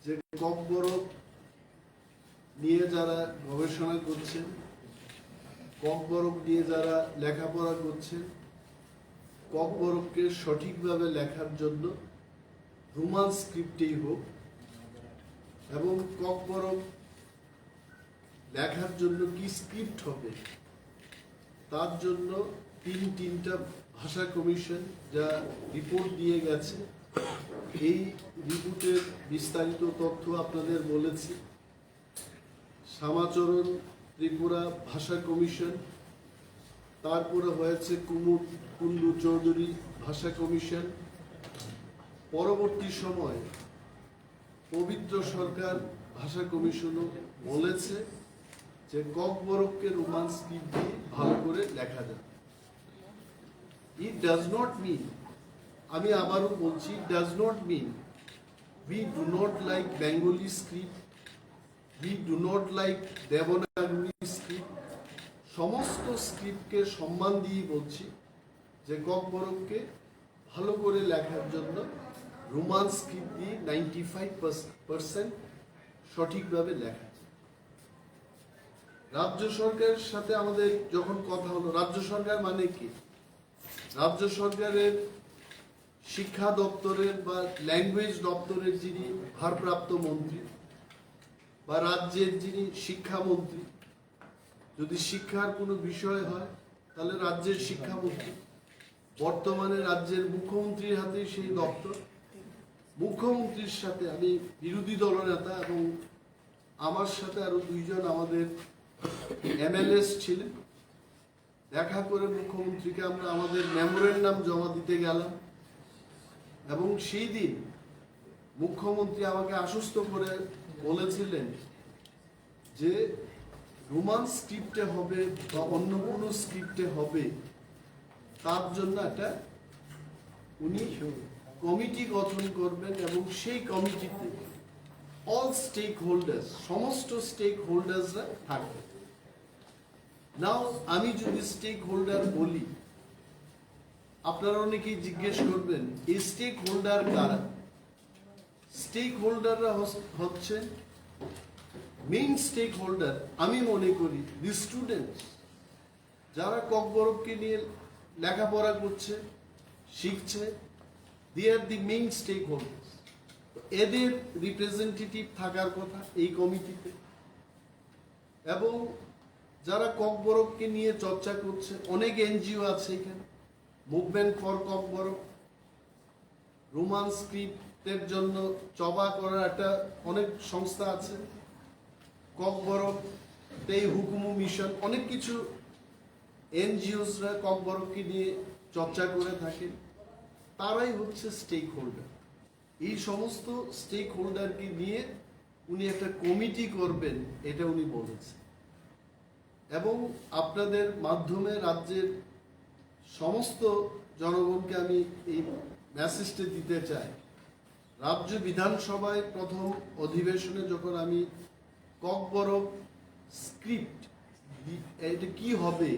যে ককবরক নিয়ে যারা গবেষণা করছেন, ককবরক নিয়ে যারা লেখাপড়া করছেন, ককবরককে সঠিকভাবে লেখার জন্য রোমান স্ক্রিপ্টেই হোক এবং ককবরক লেখার জন্য কি স্ক্রিপ্ট হবে তার জন্য তিনটা ভাষা কমিশন যা রিপোর্ট দিয়ে গেছে, এই রিপোর্টের বিস্তারিত তথ্য আপনাদের বলেছি। শ্যামাচরণ ত্রিপুরা ভাষা কমিশন, তারপরে হয়েছে কুন্ডু চৌধুরী ভাষা কমিশন, পরবর্তী সময় পবিত্র সরকার ভাষা কমিশনও বলেছে যে ককবরককে রোমান স্ক্রিপ্ট দিয়ে ভালো করে লেখা যায়। ইট ডাজ নট মিন, আমি আবারও বলছি, does not mean we do not like Bengali script, we do not like Devanagari script. সমস্ত স্ক্রিপ্টকে সম্মান দিয়ে বলছি যে ককবরককে ভালো করে লেখার জন্য রোমান স্ক্রিপ্ট দিয়ে 95% সঠিকভাবে লেখা। রাজ্য সরকারের সাথে আমাদের যখন কথা হলো, রাজ্য সরকার মানে কি? রাজ্য সরকারের শিক্ষা দপ্তরের বা ল্যাঙ্গুয়েজ দপ্তরের যিনি ভারপ্রাপ্ত মন্ত্রী বা রাজ্যের যিনি শিক্ষামন্ত্রী, যদি শিক্ষার কোনো বিষয় হয় তাহলে রাজ্যের শিক্ষামন্ত্রী। বর্তমানে রাজ্যের মুখ্যমন্ত্রীর হাতে সেই দপ্তর। মুখ্যমন্ত্রীর সাথে আমি বিরোধী দলনেতা এবং আমার সাথে আরো দুইজন আমাদের এমএলএস ছিলেন, দেখা করে মুখ্যমন্ত্রীকে আমরা আমাদের মেমোরেন্ডাম জমা দিতে গেলাম এবং সেই দিন মুখ্যমন্ত্রী আমাকে আশ্বস্ত করে বলেছিলেন যে রোমান স্ক্রিপ্টে হবে বা অন্য কোনো স্ক্রিপ্টে হবে তার জন্য একটা উনি কমিটি গঠন করবেন এবং সেই কমিটিতে অল স্টেক হোল্ডার্স, সমস্ত স্টেক হোল্ডার্সরা থাকবে। নাও আমি যদি স্টেক হোল্ডার বলি, আপনারা অনেকেই জিজ্ঞেস করবেন এই স্টেক হোল্ডার কারা? স্টেক হোল্ডাররা হচ্ছে মেইন স্টেক হোল্ডার, আমি মনে করি দি স্টুডেন্টস, যারা ককবরককে নিয়ে লেখাপড়া করছে, শিখছে, দে আর দি মেইন স্টেক হোল্ডার। এদের রিপ্রেজেন্টেটিভ থাকার কথা এই কমিটিতে। এবং যারা ককবরককে নিয়ে চর্চা করছে, অনেক এনজিও আছে এখানে, মুভমেন্ট ফর ককবরক, রোমান স্ক্রিপ্টের জন্য চবা করার একটা অনেক সংস্থা আছে, ককবরক তেই হুকুমু মিশন, অনেক কিছু এনজিওসরা ককবরককে নিয়ে চর্চা করে থাকে। তারাই হচ্ছে স্টেক হোল্ডার। এই সমস্ত স্টেক হোল্ডারকে নিয়ে উনি একটা কমিটি করবেন, এটা উনি বলেছেন। এবং আপনাদের মাধ্যমে রাজ্যের সমস্ত জনগণকে আমি এই মেসেজটা দিতে চাই। রাজ্য বিধানসভায় প্রথম অধিবেশনে যখন আমি ককবরক স্ক্রিপ্ট এটা কি হবে,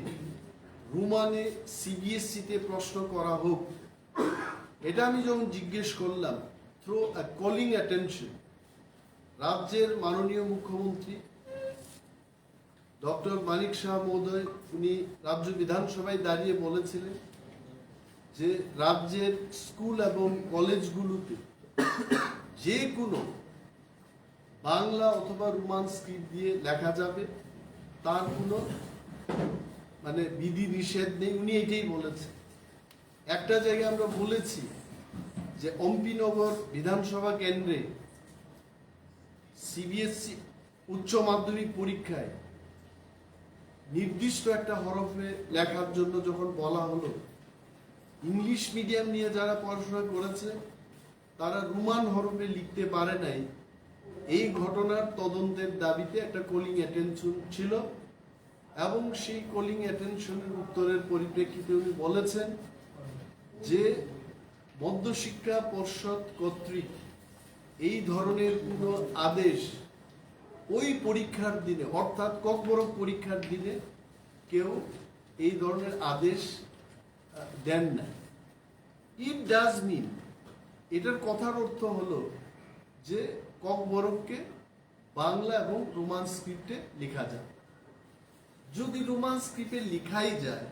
রোমানে সিবিএসসিতে প্রশ্ন করা হোক, এটা আমি যখন জিজ্ঞেস করলাম, থ্রো আ কলিং অ্যাটেনশন, রাজ্যের মাননীয় মুখ্যমন্ত্রী ডক্টর মানিক শাহ মহোদয় উনি রাজ্য বিধানসভায় দাঁড়িয়ে বলেছিলেন যে রাজ্যের স্কুল এবং কলেজগুলোতে যে কোনো বাংলা অথবা রোমান স্ক্রিপ্ট দিয়ে লেখা যাবে, তার কোনো বিধি নিষেধ নেই। উনি এটাই বলেছেন। একটা জায়গায় আমরা বলেছি যে অম্পিনগর বিধানসভা কেন্দ্রে সিবিএসসি উচ্চ মাধ্যমিক পরীক্ষায় নির্দিষ্ট একটা হরফে লেখার জন্য যখন বলা হলো, ইংলিশ মিডিয়াম নিয়ে যারা পড়াশোনা করেছে তারা রোমান হরফে লিখতে পারে নাই। এই ঘটনার তদন্তের দাবিতে একটা কলিং অ্যাটেনশন ছিল এবং সেই কলিং অ্যাটেনশনের উত্তরের পরিপ্রেক্ষিতে উনি বলেছেন যে মধ্যশিক্ষা পর্ষদ কর্তৃক এই ধরনের কোনো আদেশ ওই পরীক্ষার দিনে, অর্থাৎ ককবরক পরীক্ষার দিনে কেউ এই ধরনের আদেশ দেন না। ইট ডাজ মিন, এটার কথার অর্থ হলো যে ককবরককে বাংলা এবং রোমান স্ক্রিপ্টে লেখা যায়। যদি রোমান স্ক্রিপ্টে লেখাই যায়,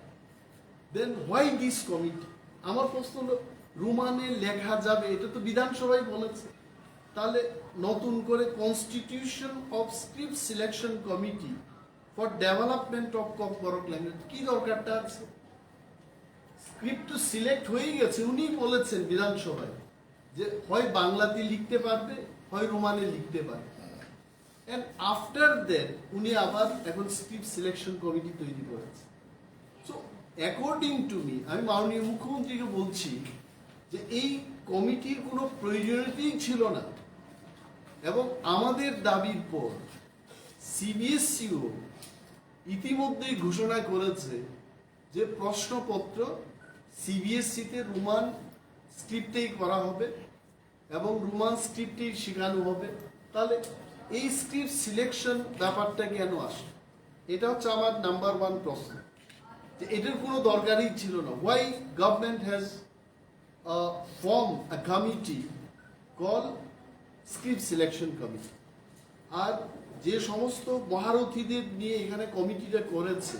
দেন হোয়াই দিস কমিটি? আমার প্রশ্ন হলো, রোমানে লেখা যাবে, এটা তো বিধানসভায় বলেছে, তাহলে নতুন করে constitution of script selection committee for development of Kokborok language কি দরকারটা আছে? স্ক্রিপ্ট তো সিলেক্ট হয়ে গেছে, উনি বলেছেন বিধানসভায় যে হয় বাংলাতে লিখতে পারবে, হয় রোমানে লিখতে পারবে। এন্ড আফটার দ্যাট উনি আবার এখন স্ক্রিপ্ট সিলেকশন কমিটি তৈরি করেছে। সো অ্যাকর্ডিং টু মি, আমি মাননীয় মুখ্যমন্ত্রীকে বলছি যে এই কমিটির কোনো প্রয়োজনীয়তাই ছিল না, এবং আমাদের দাবির পর সিবিএসইও ইতিমধ্যেই ঘোষণা করেছে যে প্রশ্নপত্র সিবিএসইতে রোমান স্ক্রিপ্টেই করা হবে এবং রোমান স্ক্রিপ্টেই শেখানো হবে। তাহলে এই স্ক্রিপ্ট সিলেকশন ব্যাপারটা কেন আসে? এটা হচ্ছে আমার নাম্বার ওয়ান প্রশ্ন, যে এটার কোনো দরকারই ছিল না। Why government has form a committee call script selection committee. আর যে সমস্ত মহারথীদের নিয়ে এখানে কমিটিটা করেছে,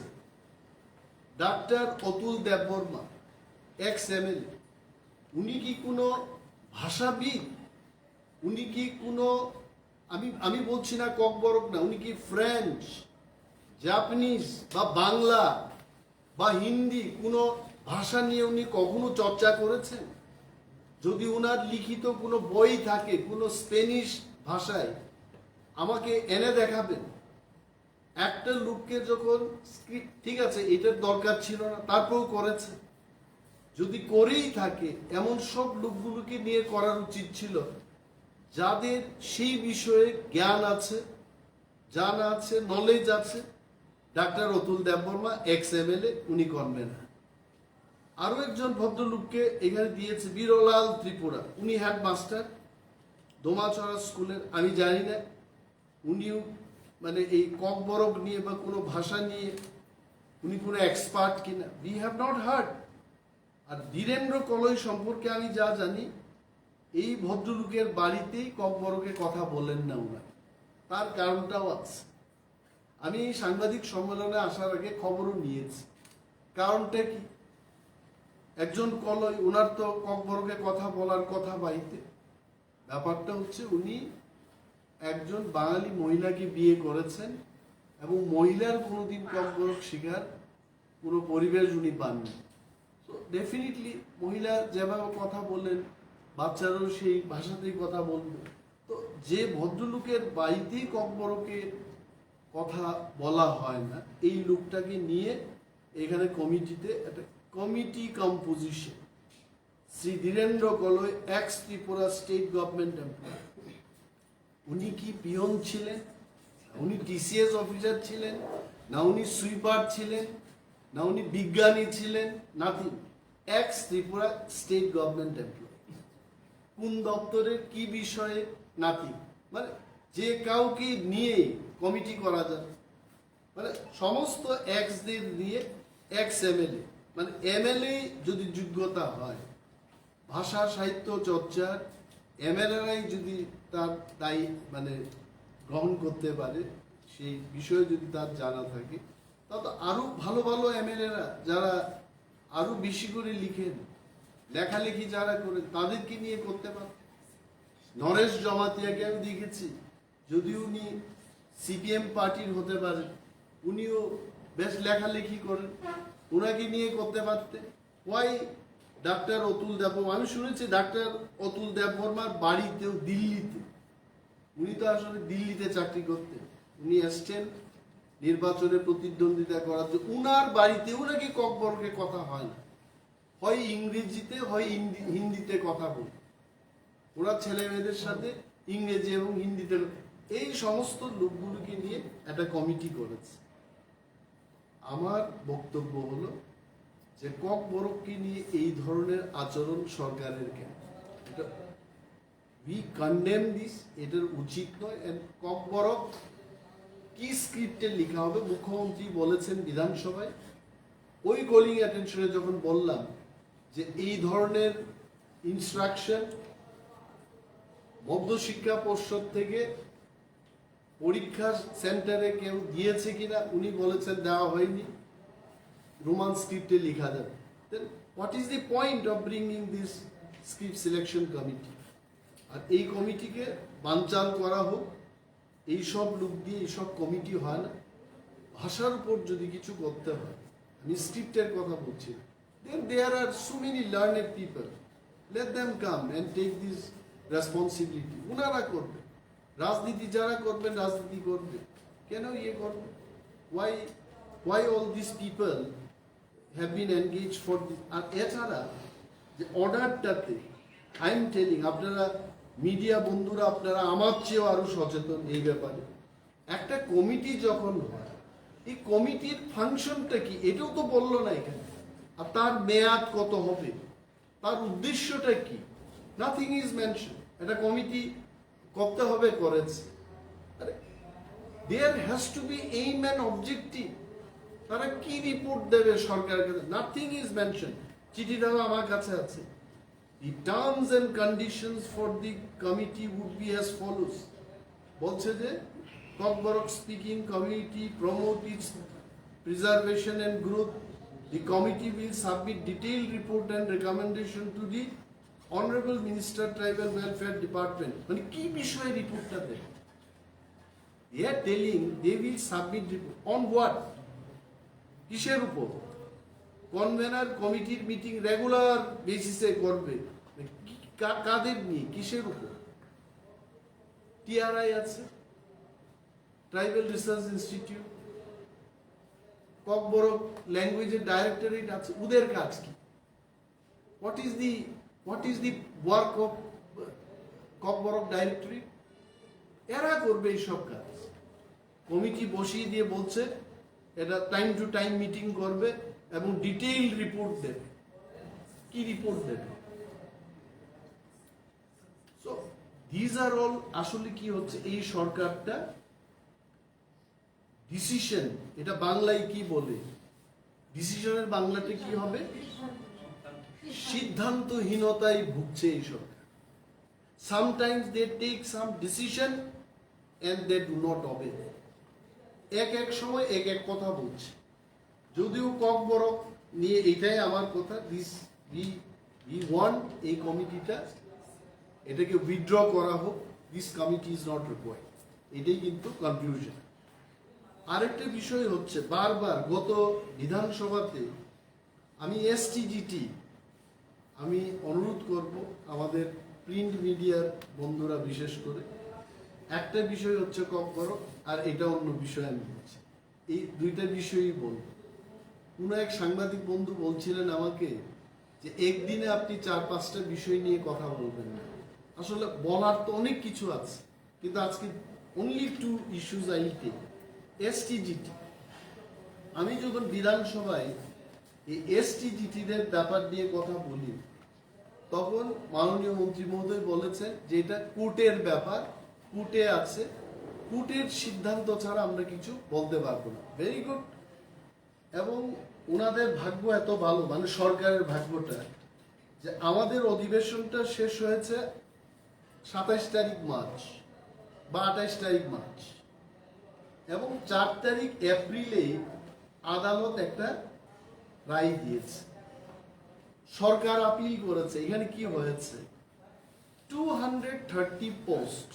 ডাক্তার অতুল দেববর্মা, এক্স এমএলএ, উনি কি কোনো ভাষাবিদ? উনি কি কোনো, আমি বলছি না ককবরক না, উনি কি ফ্রেঞ্চ, জাপানিজ বা বাংলা বা হিন্দি কোনো ভাষা নিয়ে উনি কখনো চর্চা করেছেন? যদি উনার লিখিত কোনো বই থাকে কোনো স্পেনিশ ভাষায়, আমাকে এনে দেখাবেন। একটা লোককে যখন স্ক্রিপ্ট, ঠিক আছে এটার দরকার ছিল না, তারপরেও করেছে। যদি করেই থাকে, এমন সব লোকগুলোকে নিয়ে করার উচিত ছিল যাদের সেই বিষয়ে জ্ঞান আছে, জানা আছে, নলেজ আছে। Doctor Atul Debbarma, ex MLA, উনি কনভেনর। আরো একজন ভদ্রলোককে এখানে দিয়েছে, বীরলাল ত্রিপুরা, উনি হেডমাস্টার দোমাচড়া স্কুলের। আমি জানি না উনিও মানে এই ককবরক নিয়ে বা কোনো ভাষা নিয়ে উনি কোনো এক্সপার্ট কিনা, উই হ্যাভ নট হার্ড। আর ধীরেন্দ্র কলই সম্পর্কে আমি যা জানি, এই ভদ্রলোকের বাড়িতেই ককবরকের কথা বলেন না উনার, তার কারণটাও আছে। আমি এই সাংবাদিক সম্মেলনে আসার আগে খবরও নিয়েছি। কারণটা কি? একজন কলই, ওনার তো ককবরকে কথা বলার কথা বাড়িতে। ব্যাপারটা হচ্ছে উনি একজন বাঙালি মহিলাকে বিয়ে করেছেন এবং মহিলার কোনোদিন ককবরক শেখার কোনো পরিবেশ উনি পাননি। তো ডেফিনেটলি মহিলা যেভাবে কথা বলেন, বাচ্চারাও সেই ভাষাতেই কথা বলবে। তো যে ভদ্রলোকের বাড়িতেই ককবরকের কথা বলা হয় না, এই লোকটাকে নিয়ে এখানে কমিটিতে একটা committee composition. Shri Dhirendra Kalai, ex Tripura state government employee. উনি কি পিয়ন ছিলেন, উনি টিসিএস অফিসার ছিলেন, না উনি সুইপার ছিলেন, না উনি বিজ্ঞানী ছিলেন, nothing. Ex Tripura state government employ. কোন দপ্তরের কি বিষয়ে, নাথিং। মানে যে কাউকে নিয়ে কমিটি করা যায়, মানে সমস্ত এক্সদের নিয়ে এক্স এমএলএ, মানে এমএলএ যদি যোগ্যতা হয় ভাষা সাহিত্য চর্চার, এমএলএরাই যদি তার দায়ী মানে গ্রহণ করতে পারে, সেই বিষয়ে যদি তার জানা থাকে, তা তো আরো ভালো ভালো এমএলএরা যারা আরো বেশি করে লিখেন, লেখালেখি যারা করেন, তাদেরকে নিয়ে করতে পারে। নরেশ জমাতিয়াকে আমি দেখেছি, যদি উনি সিপিএম পার্টির হতে পারেন, উনিও বেশ লেখালেখি করেন, ওনাকে নিয়ে করতে পারতেন। Why doctor Atul Debbarma? আমি শুনেছি ডাক্তার অতুল দেববর্মার বাড়িতেও দিল্লিতে, উনি তো আসলে দিল্লিতে চাকরি করতেন, উনি আসছেন নির্বাচনে প্রতিদ্বন্দ্বিতা করার জন্য, উনার বাড়িতে উনাকে ককবরকে কথা হয় না, হয় ইংরেজিতে হয় হিন্দিতে কথা বলে। ওরা ছেলে মেয়েদের সাথে ইংরেজি এবং হিন্দিতে, এই সমস্ত লোকগুলোকে নিয়ে একটা কমিটি করেছে। আমার বক্তব্য হলো যে ককবরককে নিয়ে এই ধরনের আচরণ সরকারের কেন? এটা উই কন্ডেম দিস, এটার উচিত নয়। এন্ড ককবরক কি স্ক্রিপ্টে লেখা হবে, মুখ্যমন্ত্রী বলেছেন বিধানসভায়। ওই কলিং অ্যাটেনশনে যখন বললাম যে এই ধরনের ইনস্ট্রাকশন মধ্যশিক্ষা পর্ষদ থেকে পরীক্ষা সেন্টারে কেউ দিয়েছে কিনা উনি বলেছেন দেওয়া হয়নি, রোমান স্ক্রিপ্টে লেখা যাবে। Then what is the point of bringing this script selection committee? আর এই কমিটিকে বানচাল করা হোক, এইসব লোক দিয়ে এইসব কমিটি হয় না। ভাষার উপর যদি কিছু করতে হয়, আমি স্ক্রিপ্টের কথা বলছি, then there are so many learned people, let them come and take this responsibility. উনারা করবে, রাজনীতি যারা করবেন রাজনীতি করবে, কেন ইয়ে করবে? why all these people have been engaged for this? আর এছাড়া যে অর্ডারটাতে আই এম টেলিং, আপনারা মিডিয়া বন্ধুরা আপনারা আমার চেয়েও আরো সচেতন এই ব্যাপারে। একটা কমিটি যখন হয়, এই কমিটির ফাংশনটা কি এটাও তো বললো না এখানে। আর তার মেয়াদ কত হবে, তার উদ্দেশ্যটা কি, নাথিং ইজ মেনশন। একটা কমিটি করতে হবে, করেছে, there has to be aim and objective. তারা কি রিপোর্ট দেবে সরকারের কাছে, নাথিং ইজ মেনশন। চিঠিটাও আমার কাছে আছে। The terms and conditions for the committee would be as follows. বলছে যে Kokborok speaking committee promote its preservation and growth. The committee will submit detailed report and recommendation to the Honorable Minister Tribal Welfare Department. মানে কি বিষয়ে রিপোর্টটা দেবে? They are telling they will submit report on what? কিসের উপর? Convener কমিটির meeting regular বেসিসে করবে, কাদের নিয়ে, কিসের উপর? টিআরআই আছে, ট্রাইবাল রিসার্চ ইনস্টিটিউট, ককবরক ল্যাঙ্গুয়েজের ডাইরেক্টরেট আছে, ওদের কাজ কি? What is the work of Kokborok directorate? এরা করবে এইসব কাজ। কমিটি বসিয়ে দিয়ে বলছে এটা টাইম টু টাইম মিটিং করবে এবং ডিটেইল রিপোর্ট দেবে। কি রিপোর্ট দেবে? সো দিজ আর অল আসলে কি হচ্ছে, এই সরকারটা ডিসিশন, এটা বাংলায় কি বলে, ডিসিশনের বাংলাতে কি হবে? সিদ্ধান্তহীনতায় ভুগছে এই সরকার। Sometimes they take some decision and they do not obey. এক সময় এক কথা বলছে। যদিও ককবরক নিয়ে এটাই আমার কথা, উই ওয়ান্ট এই কমিটিটা, এটাকে উইথড্র করা হোক, this committee is not required, এটাই কিন্তু কনক্লুশন। আরেকটা বিষয় হচ্ছে, বারবার গত বিধানসভাতে আমি এসটিজিটি আমি অনুরোধ করব আমাদের প্রিন্ট মিডিয়ার বন্ধুরা বিশেষ করে, একটা বিষয় হচ্ছে ককবরক, আর এটা অন্য বিষয় আমি বলছি, এই দুইটা বিষয়ই বলব। কোনো এক সাংবাদিক বন্ধু বলছিলেন আমাকে যে একদিনে আপনি 4-5টা বিষয় নিয়ে কথা বলবেন না। আসলে বলার তো অনেক কিছু আছে, কিন্তু আজকে only 2 issues I take. STGT, আমি যখন বিধানসভায় এই এসটিজিটিদের ব্যাপার নিয়ে কথা বলি, তখন মাননীয় মন্ত্রী মহোদয় বলেছেন যে এটা কোর্টের ব্যাপার, কোর্টে আছে, কোর্টের সিদ্ধান্ত ছাড়া আমরা কিছু বলতে পারবো না। Very good. এবং ওনাদের ভাগ্য এত ভালো, মানে সরকারের ভাগ্যটা, যে আমাদের অধিবেশনটা শেষ হয়েছে 27 তারিখ মার্চ বা 28 তারিখ মার্চ, এবং 4 তারিখ এপ্রিলে আদালত একটা রায় দিয়েছে। সরকার আপিল করেছে। এখানে কি হয়েছে, 230 পোস্ট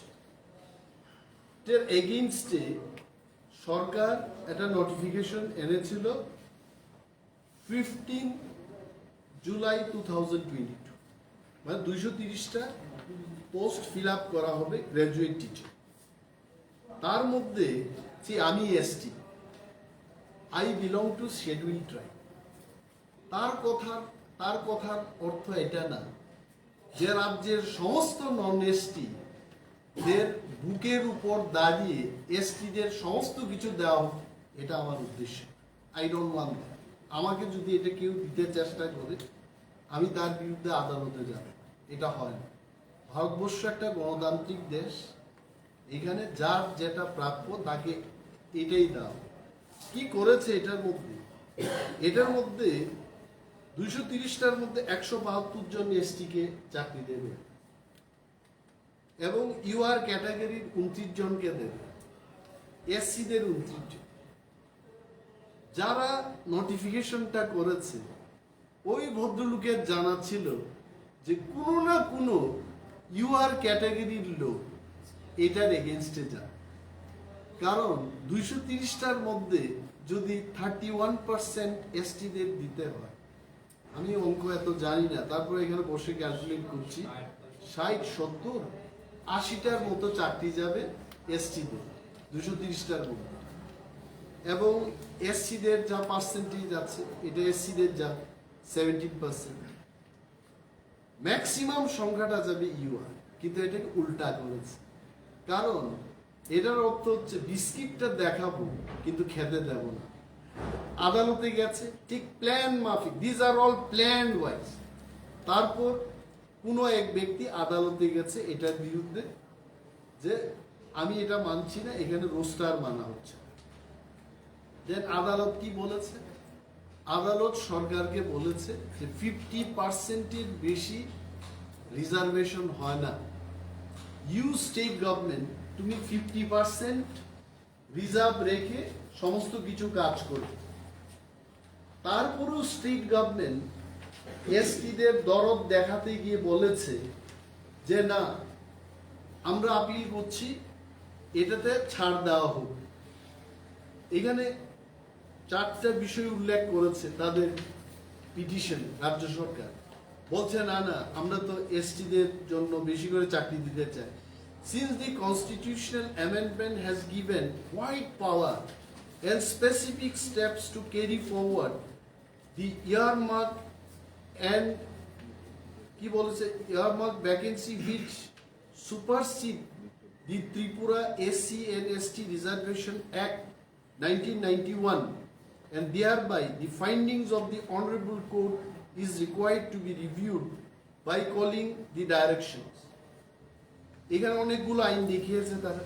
এর এগেইনস্টে সরকার একটা নোটিফিকেশন এনেছিল 15 জুলাই 2022, মানে 230টা পোস্ট ফিল আপ করা হবে গ্র্যাজুয়েট টিচার। তার মধ্যে আমি ST, I belong to schedule tribe. তার কথার অর্থ এটা না যে রাজ্যের সমস্ত নন এসটি দের বুকের উপর দাঁড়িয়ে এসটিদের সমস্ত কিছু দেওয়া হোক, এটা আমার উদ্দেশ্য। I don't want that. আমাকে যদি এটা কেউ দিতে চেষ্টা করে, আমি তার বিরুদ্ধে আদালতে যাব, এটা হয় না। ভারতবর্ষ একটা গণতান্ত্রিক দেশ, এখানে যার যেটা প্রাপ্য তাকে এটাই দাও। কি করেছে এটার মধ্যে 230টার মধ্যে 172 জন এসটিকে চাকরি দেবে। এবং ইউআর ক্যাটাগরির 29 জনকে দেবে, এসসিদের 29 জন। যারা নোটিফিকেশনটা করেছে ওই ভদ্রলোকের জানা ছিল যে কোনো না কোনো ইউআর ক্যাটাগরির লোক এটার এগেনস্টে যায়। কারণ 230টার মধ্যে যদি 31% এসটিদের দিতে হয়, আমি অঙ্ক এত জানি না, তারপরে এখানে বসে ক্যালকুলেট করছি, 60, 70, 80টার মতো চাকরি যাবে এসটিদের 230টার মধ্যে। এবং এসসিদের যা পার্সেন্টেজ আছে, এটা এসসিদের যা 17%, ম্যাক্সিমাম সংখ্যাটা যাবে ইউআর। কিন্তু এটাকে উল্টা করেছে, কারণ এটার অর্থ হচ্ছে বিস্কিটটা দেখাবো কিন্তু খেতে দেব না। আদালতে গেছে ঠিক প্ল্যান মাফিক, this are all plan wise. তারপর কোনো এক ব্যক্তি আদালতে গেছে এটার বিরুদ্ধে যে আমি এটা মানছি না, এখানে রোস্টার মানা হচ্ছে। দেন আদালত কি বলেছে? আদালত সরকারকে বলেছে যে 50%-এর বেশি রিজার্ভেশন হয় না। ইউ স্টেট গভর্নমেন্ট, তুমি 50% রিজার্ভ রেখে সমস্ত কিছু কাজ করো। তারপরেও স্টেট গভর্নমেন্ট এসটিদের দরদ দেখাতে গিয়ে বলেছে যে না, আমরা আপিল করছি, এটাতে ছাড় দেওয়া হোক। এখানে 4টা বিষয় উল্লেখ করেছে তাদের পিটিশন। রাজ্য সরকার বলছে না না, আমরা তো এসটিদের জন্য বেশি করে চাকরি দিতে চাই। Since the constitutional amendment has given wide power and specific steps to carry forward the earmark and earmark vacancy which supersede the Tripura SC and ST Reservation Act 1991, and thereby the findings of the Honorable Court is required to be reviewed by calling the directions. এখানে অনেকগুলো আইন দেখিয়েছে তারা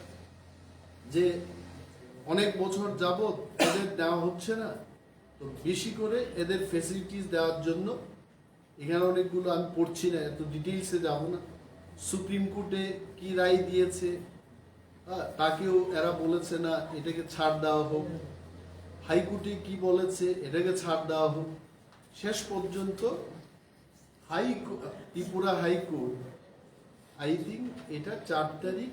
যে অনেক বছর যাবত এদের দেওয়া হচ্ছে না, তো বেশি করে এদের ফেসিলিটিস দেওয়ার জন্য এখানে অনেকগুলো, আমি পড়ছি না, এত ডিটেইলসে যাব না। সুপ্রিম কোর্টে কি রায় দিয়েছে তাকেও এরা বলেছে না, এটাকে ছাড় দেওয়া হোক। হাইকোর্টে কি বলেছে, এটাকে ছাড় দেওয়া হোক। শেষ পর্যন্ত ত্রিপুরা হাইকোর্ট, আই থিঙ্ক এটা 4 তারিখ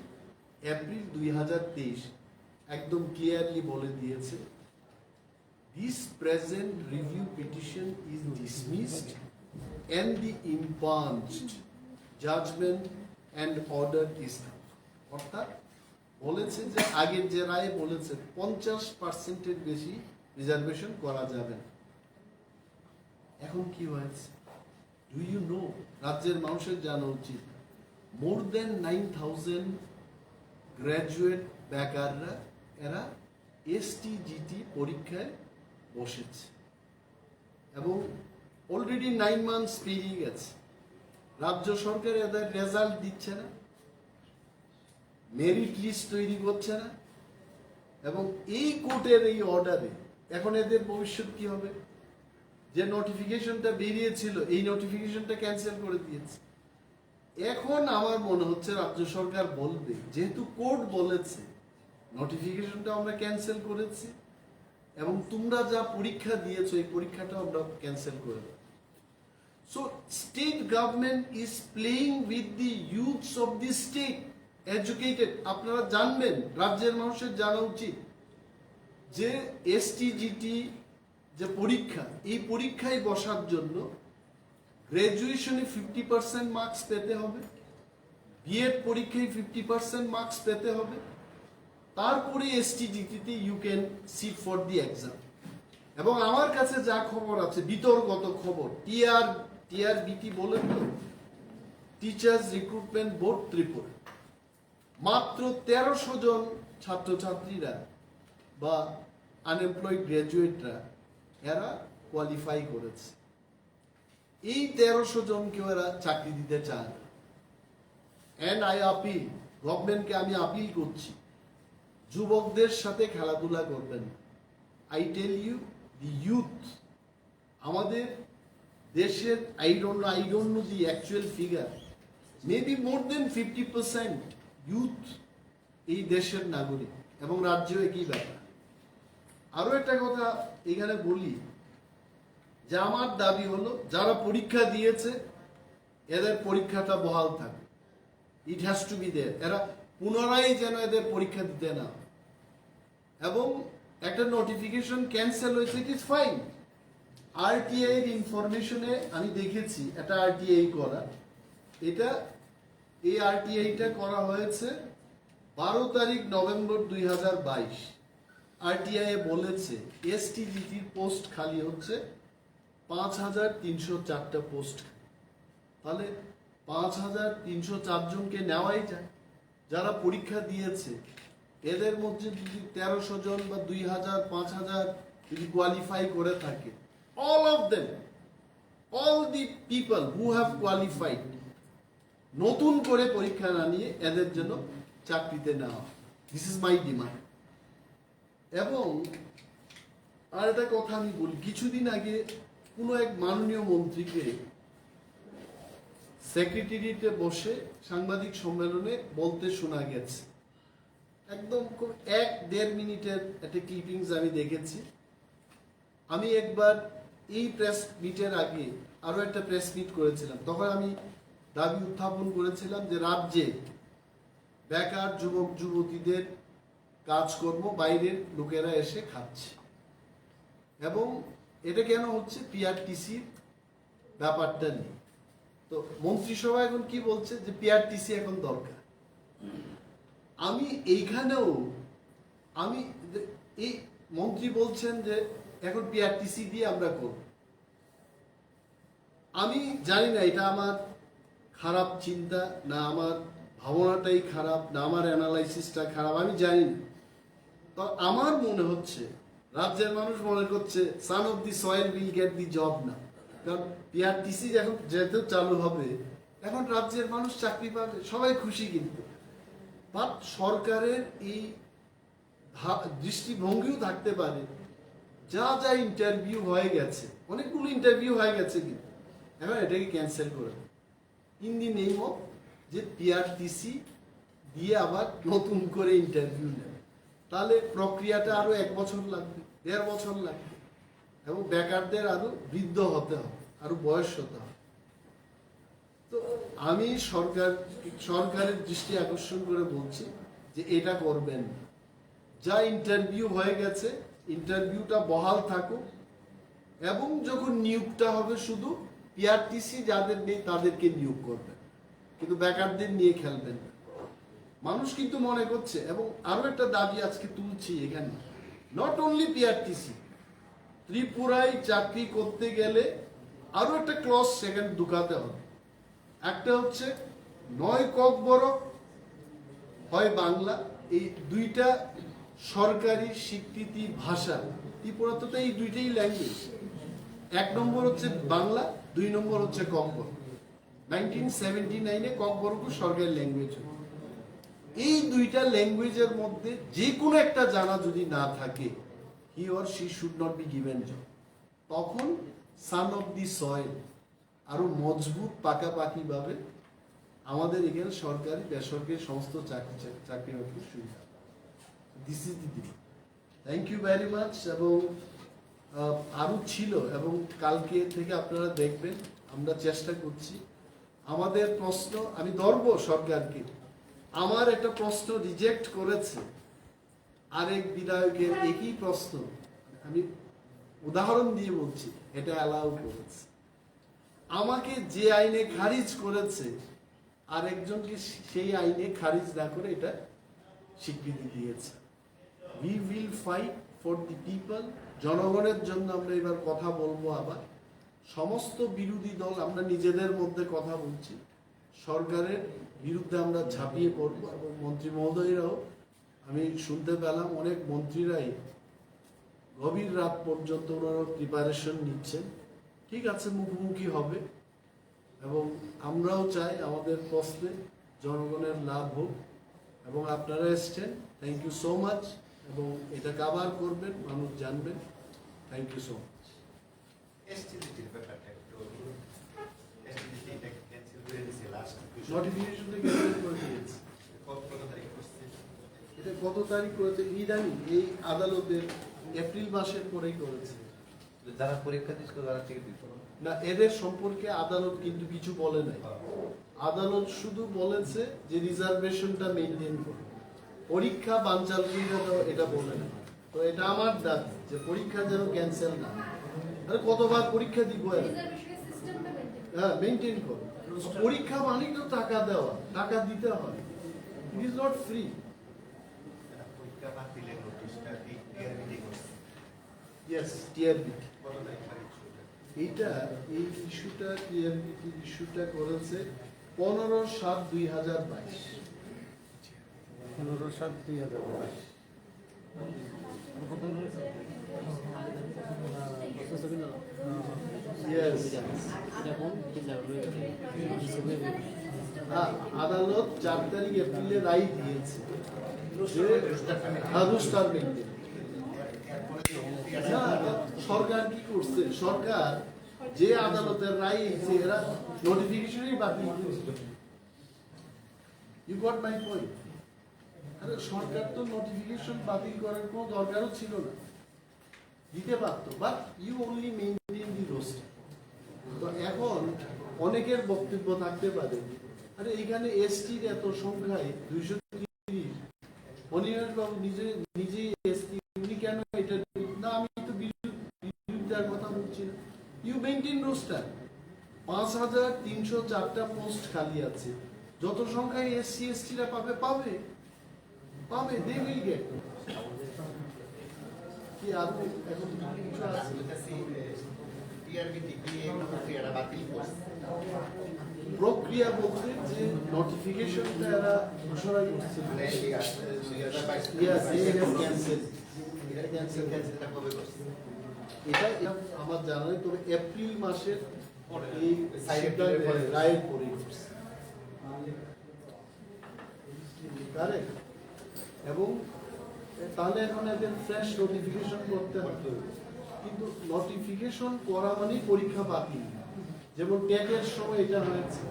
এপ্রিল 2023 একদম ক্লিয়ারলি বলে দিয়েছে, this present review petition is dismissed and the impunged judgment and order is now. অর্থাৎ বলেছে যে আগের যে রায় বলেছে 50%-এর বেশি রিজার্ভেশন করা যাবে না। এখন কি হয়েছে? Do you know? রাজ্যের মানুষের জানা উচিত, মোর দেন 9,000 গ্র্যাজুয়েট বেকাররা এরা এসটিজিটি পরীক্ষায় বসেছে এবং অলরেডি 9 মান্থস পেরিয়ে গেছে। রাজ্য সরকার এদের রেজাল্ট দিচ্ছে না, মেরিট লিস্ট তৈরি করছে না, এবং এই কোর্টের এই অর্ডারে এখন এদের ভবিষ্যৎ কি হবে? যে নোটিফিকেশনটা বেরিয়েছিল এই নোটিফিকেশনটা ক্যান্সেল করে দিয়েছে। এখন আমার মনে হচ্ছে রাজ্য সরকার বলবে, যেহেতু কোর্ট বলেছে নোটিফিকেশনটা আমরা ক্যান্সেল করেছি এবং তোমরা যা পরীক্ষা দিয়েছো এই পরীক্ষাটা আমরা ক্যান্সেল করে দেব। So state government is playing with the youths of the state, educated. আপনারা জানবেন, রাজ্যের মানুষের জানা উচিত যে এসটিজিটি যে পরীক্ষা, এই পরীক্ষায় বসার জন্য গ্রাজুয়েশনে 50% মার্কস পেতে হবে, বিএড পরীক্ষায় 50% মার্কস পেতে হবে, তারপরে এসটিজিটিতে you can sit for the exam. এবং আমার কাছে যা খবর আছে, বিতর্কত খবর, টিআরবিটি বলেন তো, টিচার্স রিক্রুটমেন্ট বোর্ড ত্রিপুরা, মাত্র 1300 জন ছাত্রছাত্রীরা বা আনএমপ্লয়েড গ্র্যাজুয়েটরা এরা কোয়ালিফাই করেছে। এই 1300 জনকেও এরা চাকরি দিতে চায় না। অ্যান্ড আই আপিল, গভর্নমেন্টকে আমি আপিল করছি, যুবকদের সাথে খেলাধুলা করবেন। I tell you, the youth, আমাদের দেশের, I don't know the actual figure, maybe more than 50% youth এই দেশের নাগরিক, এবং রাজ্য একই ব্যাপার। আরো একটা কথা এখানে বলি, যে আমার দাবি হলো যারা পরীক্ষা দিয়েছে এদের পরীক্ষাটা বহাল থাকে, it has to be there. এরা পুনরায় যেন এদের পরীক্ষা দিতে না, এবং একটা নোটিফিকেশন ক্যান্সেল হয়েছে, ইট ইজ ফাইন। আরটিআই এর ইনফরমেশনে আমি দেখেছি এটা আরটিআই করা, এটা এই আরটিআইটা করা হয়েছে 12 তারিখ নভেম্বর 2022। আরটিআই বলেছে এসটিজিটির পোস্ট খালি হচ্ছে 5304টা পোস্ট। তাহলে 5304 জনকে নেওয়াই যায় যারা পরীক্ষা দিয়েছে। এদের মধ্যে যদি 1300 জন বা 2000 5000 যদি কোয়ালিফাই করে থাকে, all of them, all the people who have qualified, নতুন করে পরীক্ষা না নিয়ে এদের জন্য চাকরিতে নেওয়া, দিস ইজ মাই ডিমান্ড। এবং আর একটা কথা আমি বলি, কিছুদিন আগে কোনো এক মাননীয় মন্ত্রীকে সেক্রেটারিয়েটে বসে সাংবাদিক সম্মেলনে বলতে শোনা গেছে, একদম 1-1.5 মিনিটের একটা ক্লিপিংস আমি দেখেছি। আমি একবার এই প্রেস মিটের আগে আরো একটা প্রেস মিট করেছিলাম, তখন আমি দাবি উত্থাপন করেছিলাম যে রাজ্যে বেকার যুবক যুবতীদের কাজকর্ম বাইরের লোকেরা এসে খাচ্ছে, এবং এটা কেন হচ্ছে, পিআরটিসির ব্যাপারটা নেই। তো মন্ত্রিসভা এখন কি বলছে যে পিআরটিসি এখন দরকার। আমি এইখানেও এই মন্ত্রী বলছেন যে এখন পিআরটিসি দিয়ে আমরা করব। আমি জানি না এটা আমার খারাপ চিন্তা, না আমার ভাবনাটাই খারাপ, না আমার অ্যানালাইসিসটা খারাপ, আমি জানি না। তো আমার মনে হচ্ছে রাজ্যের মানুষ মনে করছে son of the soil will get the job না, কারণ পিআরটিসি এখন যেহেতু চালু হবে, এখন রাজ্যের মানুষ চাকরি পাবে, সবাই খুশি। কিন্তু বাট সরকারের এই দৃষ্টিভঙ্গিও থাকতে পারে, যা যা ইন্টারভিউ হয়ে গেছে, অনেকগুলো ইন্টারভিউ হয়ে গেছে, কিন্তু এখন এটাকে ক্যান্সেল করে ইন দি নেম অফ যে পিআরটিসি দিয়ে আবার নতুন করে ইন্টারভিউ নেবে। তাহলে প্রক্রিয়াটা আরো 1 বছর লাগবে, 1.5 বছর লাগবে, এবং বেকারদের আরো বৃদ্ধ হতে হবে, আরো বয়স হতে হবে। তো আমি সরকারের দৃষ্টি আকর্ষণ করে বলছি যে এটা করবেন না। যা ইন্টারভিউ হয়ে গেছে, ইন্টারভিউটা বহাল থাকুক, এবং যখন নিয়োগটা হবে শুধু পিআরটিসি যাদের নেই তাদেরকে নিয়োগ করবেন, কিন্তু বেকারদের নিয়ে খেলবেন না। মানুষ কিন্তু মনে করছে, এবং আরো একটা দাবি আজকে তুলছি এখানে, নট অনলি পিআরটিসি, ত্রিপুরায় চাকরি করতে গেলে আরো একটা ক্লজ সেকেন্ড ঢুকাতে হবে। একটা হচ্ছে 9 ককবরক হয় বাংলা, এই দুইটা সরকারি স্বীকৃতি ভাষা ত্রিপুরাতে, তো এই দুইটাই ল্যাঙ্গুয়েজ। 1 নম্বর হচ্ছে বাংলা, 2 নম্বর হচ্ছে ককবরক। 1979-এ ককবরকও সরকারি ল্যাঙ্গুয়েজ। এই দুইটা ল্যাঙ্গুয়েজের মধ্যে যে কোনো একটা জানা যদি না থাকে, he or she should not be given job. তখন সান অফ দি সয়েল আরো মজবুত পাকাপাকি ভাবে আমাদের এখানে সরকারি বেসরকারি সমস্ত চাকরি বাকরির সুবিধা। This is the thing. Thank you very much. এবং আরো ছিল, এবং কালকে থেকে আপনারা দেখবেন, আমরা চেষ্টা করছি। আমাদের প্রশ্ন আমি ধরবো সরকারকে, আমার একটা প্রশ্ন রিজেক্ট করেছে আরেক বিধায়কের একই প্রশ্ন, আমি উদাহরণ দিয়ে বলছি, এটা অ্যালাউ করেছে। আমাকে যে আইনে খারিজ করেছে আরেকজনকে সেই আইনে খারিজ না করে এটা স্বীকৃতি দিয়েছে। We will fight for the people. জনগণের জন্য আমরা এবার কথা বলবো। আবার সমস্ত বিরোধী দল আমরা নিজেদের মধ্যে কথা বলছি, সরকারের বিরুদ্ধে আমরা ঝাঁপিয়ে পড়ব। এবং মন্ত্রী মহোদয়রাও, আমি শুনতে পেলাম অনেক মন্ত্রীরাই গভীর রাত পর্যন্ত ওনারা প্রিপারেশন নিচ্ছেন। ঠিক আছে, মুখোমুখি হবে, এবং আমরাও চাই আমাদের প্রশ্নে জনগণের লাভ হোক। এবং আপনারা এসছেন, থ্যাংক ইউ সো মাচ। এবং এটা কাভার করবেন, মানুষ জানবেন। Thank you so much. এসটিজিটির ব্যাপারটা একটু, এসটিজিটি ক্যান্সেল করে দিয়েছে লাস্ট নোটিফিকেশনটা ক্যান্সেল করে দিয়েছে। এটা কত তারিখ করেছে ইদানি এই আদালতের এপ্রিল মাসের পরেই করেছে। যারা পরীক্ষা দিচ্ছে তারা টিকিট দিত না, এদের সম্পর্কে আদালত কিন্তু কিছু বলে নাই। আদালত শুধু বলেছে যে রিজার্ভেশনটা মেইনটেইন করো, পরীক্ষা বানচাল করে দাও এটা বলে না। তো এটা আমার দাবি যে পরীক্ষা যেন ক্যান্সেল না। আরে কতবার পরীক্ষা দিব, হ্যাঁ মেইনটেইন করো। পরীক্ষা মানে তো টাকা দেওয়া, টাকা দিতে হয়, ইট ইজ নট ফ্রি। পরীক্ষা বাতিলের নোটিশটা টিআরবি করছে। ইয়েস, টিআরবি এইটা এই ইস্যুটা টিআরবি ইস্যুটা করেছে 15/7/2022। 15/7/2022। ইয়েস, আদালত 4 তারিখ এপ্রিলে রায় দিয়েছে সরকার কি করছে, সরকার যে আদালতের রায় দিয়েছে এরা নোটিফিকেশনই বাতিল করেছে। You got my point. আরে সরকার তো নোটিফিকেশন বাতিল করার কোনো দরকারও ছিল না, দিতে পারতো, but you only maintain the roster. তো এখন অনেকের বক্তব্য থাকতে পারে, আরে এখানে এসটির এত সংখ্যায় 230, অনিমেষ বাবু নিজেই এসটি, উনি কেন এটা না? আমি তো বিরোধিতার কথা বলছি না। You maintain roster. 5304টা পোস্ট খালি আছে, যত সংখ্যায় এসসি এসটিরা পাবে পাবে পাবে, দে উইল গেট। কি আর এখন কিছু আছে? প্রক্রিয়া বলতে যে নোটিফিকেশনটা এরা ঘোষণা করছে, এটা আমার জানা নেই, তবে এপ্রিল মাসের এই রায়ের পরে করছে। এবং তাহলে এখন এদের ফ্রেশ নোটিফিকেশন করতে হবে, কিন্তু নোটিফিকেশন করা মানেই পরীক্ষা বাতিল। যেমন টেটের সময় এটা হয়েছে,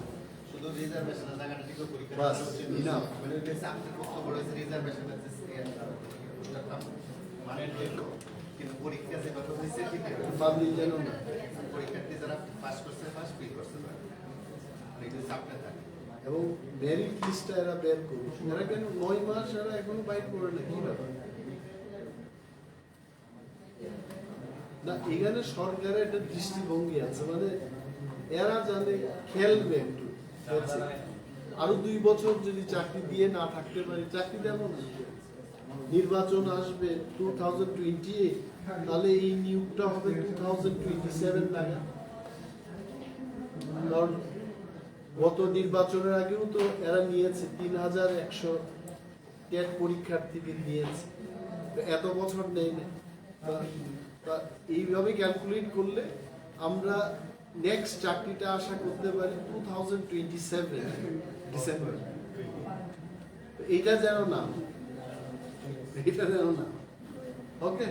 শুধু রিজার্ভেশনের জায়গাটা ঠিক পরীক্ষা বাস না মানে আপনি কত বড় রিজার্ভেশন আছে মানে কিন্তু পরীক্ষা যে কত হয়েছে ঠিক বাতিল যেন না। পরীক্ষার্থী যারা পাস করছে পাস ফেল করছে না এটা চাপটা থাকে। এবং মেরিট লিস্টটা এরা বের করুন, এরা কেন 9 মাস এরা এখনো বাইর করে না, কি ব্যাপার? না, এখানে সরকারের একটা দৃষ্টিভঙ্গি আছে, মানে এরা জানে খেলবে একটু, আরো 2 বছর যদি চাকরি দিয়ে না থাকতে পারি, চাকরি দেব না। নির্বাচন আসবে 2028, তাহলে এই নিয়োগটা হবে 2027 নাগাদ। কারণ গত নির্বাচনের আগেও তো এরা নিয়েছে 3100 টেট পরীক্ষার্থীকে নিয়েছে, এত বছর নেই না। এইভাবে ক্যালকুলেট করলে আমরা নেক্সট চাকরিটা আশা করতে পারি 2027 ডিসেম্বর। এটা যেন না, এটা যেন না। ওকে।